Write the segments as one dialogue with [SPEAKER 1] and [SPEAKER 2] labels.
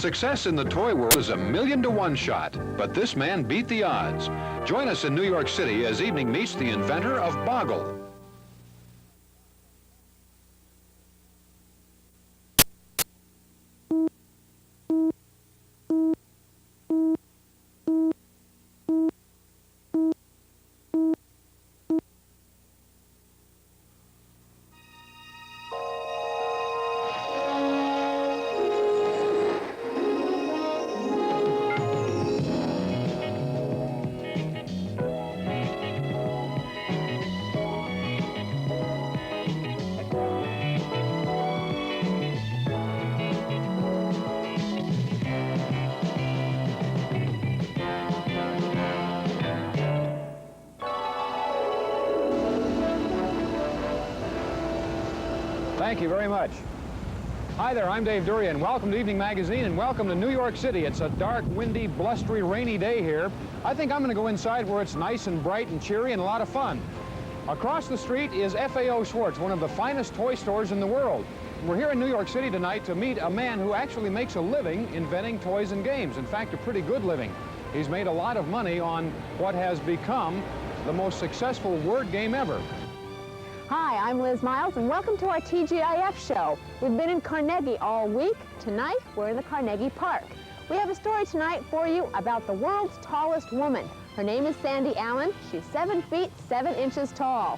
[SPEAKER 1] Success in the toy world is a 1,000,000-to-1 shot, but this man beat the odds. Join us in New York City as evening meets the inventor of Boggle.
[SPEAKER 2] Thank you very much. Hi there, I'm Dave Durian. Welcome to Evening Magazine and welcome to New York City. It's a dark, windy, blustery, rainy day here. I think I'm going to go inside where it's nice and bright and cheery and a lot of fun. Across the street is FAO Schwartz, one of the finest toy stores in the world. We're here in New York City tonight to meet a man who actually makes a living inventing toys and games. In fact, a pretty good living. He's made a lot of money on what has become the most successful word game ever.
[SPEAKER 3] Hi, I'm Liz Miles, and welcome to our TGIF show. We've been in Carnegie all week. Tonight, we're in the Carnegie Park. We have a story tonight for you about the world's tallest woman. Her name is Sandy Allen. She's 7 feet, 7 inches tall.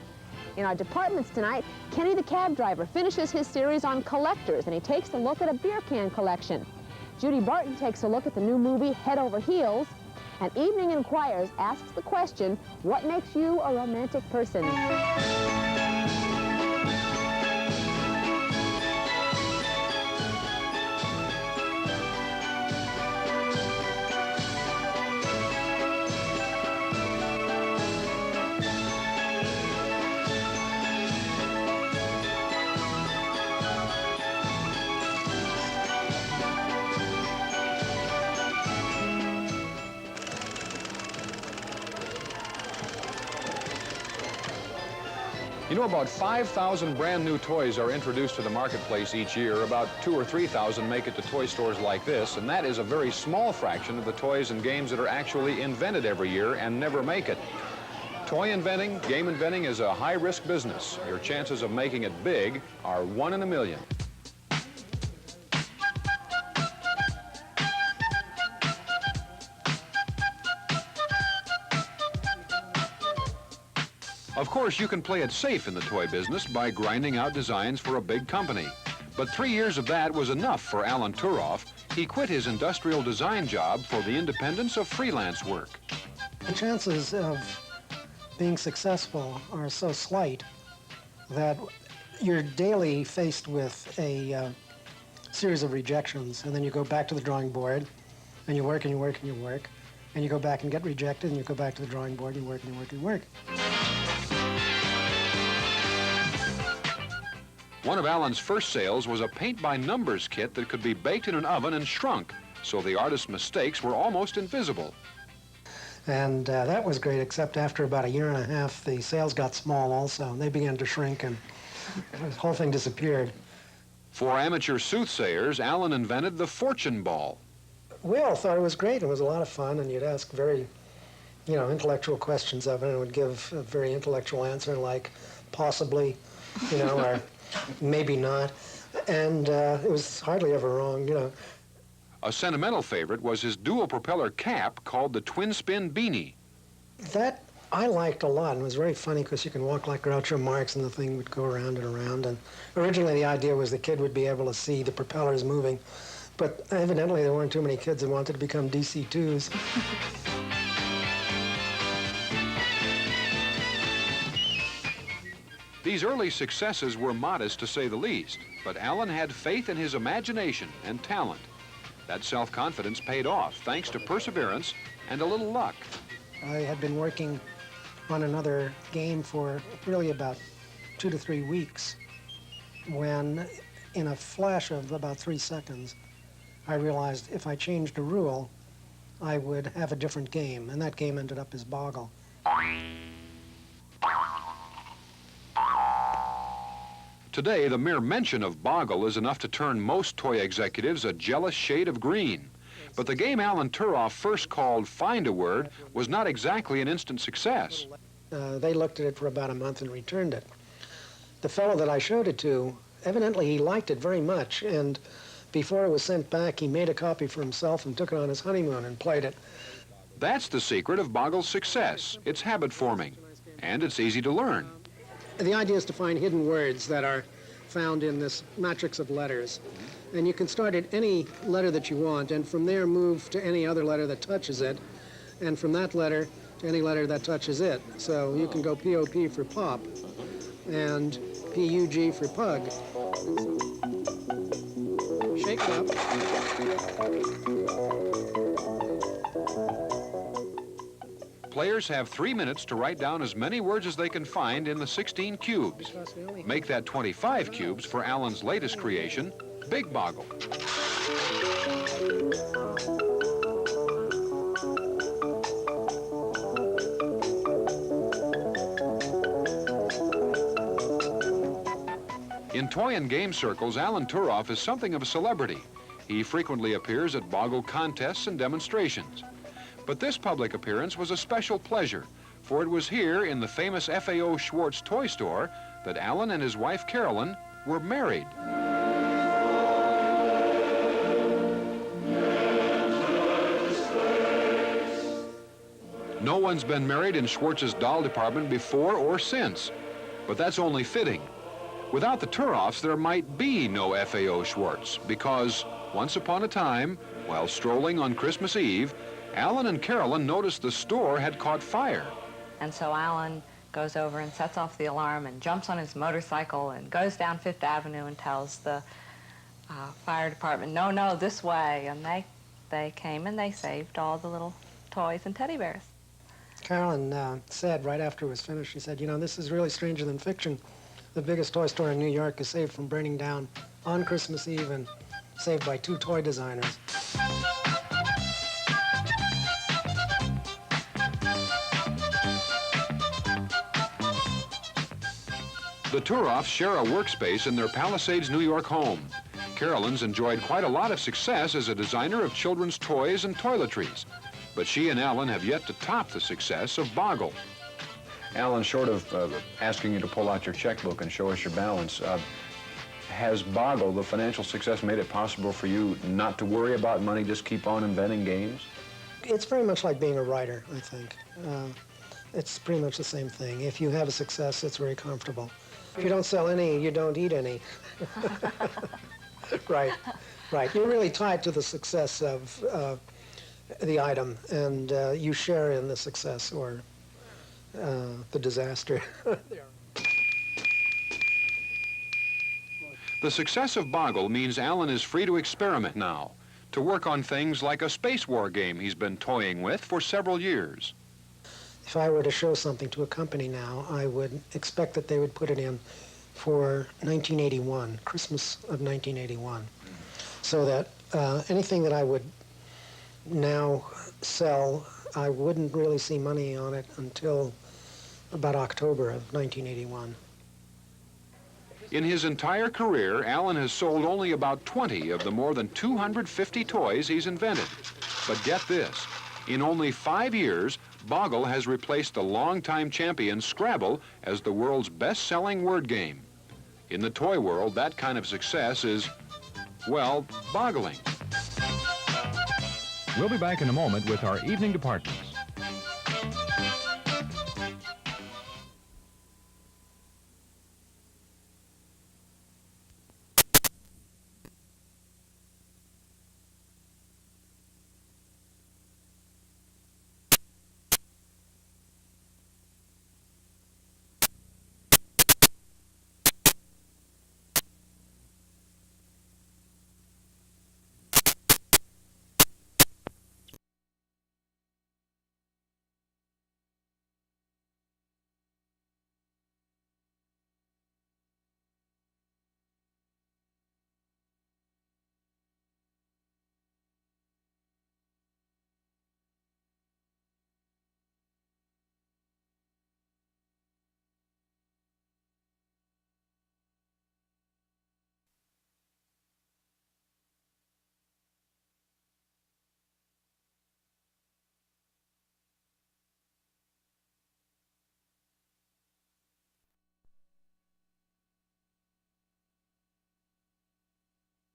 [SPEAKER 3] In our departments tonight, Kenny the cab driver finishes his series on collectors, and he takes a look at a beer can collection. Judy Barton takes a look at the new movie Head Over Heels, and Evening Inquires asks the question, what makes you a romantic person?
[SPEAKER 1] You know, about 5,000 brand new toys are introduced to the marketplace each year. About 2,000 or 3,000 make it to toy stores like this, and that is a very small fraction of the toys and games that are actually invented every year and never make it. Toy inventing, game inventing is a high-risk business. Your chances of making it big are 1 in a million. Of course, you can play it safe in the toy business by grinding out designs for a big company. But 3 years of that was enough for Allan Turoff. He quit his industrial design job for the independence of freelance work.
[SPEAKER 4] The chances of being successful are so slight that you're daily faced with a series of rejections, and then you go back to the drawing board, and you work and you work and you work, and you go back and get rejected, and you go back to the drawing board, and you work and you work and you work.
[SPEAKER 1] One of Allan's first sales was a paint-by-numbers kit that could be baked in an oven and shrunk, so the artist's mistakes were almost invisible.
[SPEAKER 4] And that was great, except after about 1.5 years, the sales got small also, and they began to shrink, and the whole thing disappeared.
[SPEAKER 1] For amateur soothsayers, Allan invented the fortune ball.
[SPEAKER 4] We all thought it was great. It was a lot of fun, and you'd ask very, intellectual questions of it, and it would give a very intellectual answer like possibly, or maybe not. And it was hardly ever wrong,
[SPEAKER 1] A sentimental favorite was his dual propeller cap called the twin spin beanie.
[SPEAKER 4] That I liked a lot, and it was very funny because you can walk like Groucho Marx and the thing would go around and around. And originally the idea was the kid would be able to see the propellers moving, but evidently there weren't too many kids that wanted to become DC-2s.
[SPEAKER 1] These early successes were modest, to say the least, but Allan had faith in his imagination and talent. That self-confidence paid off, thanks to perseverance and a little luck.
[SPEAKER 4] I had been working on another game for really about 2 to 3 weeks when, in a flash of about 3 seconds, I realized if I changed a rule, I would have a different game, and that game ended up as Boggle.
[SPEAKER 1] Today, the mere mention of Boggle is enough to turn most toy executives a jealous shade of green. But the game Allan Turoff first called Find a Word was not exactly an instant success.
[SPEAKER 4] They looked at it for about a month and returned it. The fellow that I showed it to, evidently he liked it very much, and before it was sent back, he made a copy for himself and took it on his honeymoon and played it.
[SPEAKER 1] That's the secret of Boggle's success. It's habit forming, and it's easy to learn.
[SPEAKER 4] The idea is to find hidden words that are found in this matrix of letters. And you can start at any letter that you want, and from there move to any other letter that touches it, and from that letter to any letter that touches it. So you can go P-O-P for pop, and P-U-G for pug. Shake it up.
[SPEAKER 1] Players have 3 minutes to write down as many words as they can find in the 16 cubes. Make that 25 cubes for Allan's latest creation, Big Boggle. In toy and game circles, Allan Turoff is something of a celebrity. He frequently appears at Boggle contests and demonstrations. But this public appearance was a special pleasure, for it was here in the famous FAO Schwartz toy store that Allan and his wife Carolyn were married. No one's been married in Schwartz's doll department before or since, but that's only fitting. Without the Turoffs, there might be no FAO Schwartz, because once upon a time, while strolling on Christmas Eve, Allan and Carolyn noticed the store had caught fire.
[SPEAKER 5] And so Allan goes over and sets off the alarm and jumps on his motorcycle and goes down Fifth Avenue and tells the fire department, no, this way. And they came and they saved all the little toys and teddy bears.
[SPEAKER 4] Carolyn said right after it was finished, she said, you know, this is really stranger than fiction. The biggest toy store in New York is saved from burning down on Christmas Eve and saved by 2 toy designers.
[SPEAKER 1] The Turoffs share a workspace in their Palisades, New York home. Carolyn's enjoyed quite a lot of success as a designer of children's toys and toiletries, but she and Allan have yet to top the success of Boggle.
[SPEAKER 2] Allan, short of asking you to pull out your checkbook and show us your balance, has Boggle, the financial success, made it possible for you not to worry about money, just keep on inventing games?
[SPEAKER 4] It's very much like being a writer, I think. It's pretty much the same thing. If you have a success, it's very comfortable. If you don't sell any, you don't eat any. Right. You're really tied to the success of the item, and you share in the success or the disaster.
[SPEAKER 1] The success of Boggle means Allan is free to experiment now, to work on things like a space war game he's been toying with for several years.
[SPEAKER 4] If I were to show something to a company now, I would expect that they would put it in for 1981, Christmas of 1981, so that anything that I would now sell, I wouldn't really see money on it until about October of 1981.
[SPEAKER 1] In his entire career, Allan has sold only about 20 of the more than 250 toys he's invented. But get this, in only 5 years, Boggle has replaced the longtime champion Scrabble as the world's best-selling word game. In the toy world, that kind of success is, well, boggling.
[SPEAKER 2] We'll be back in a moment with our evening departments.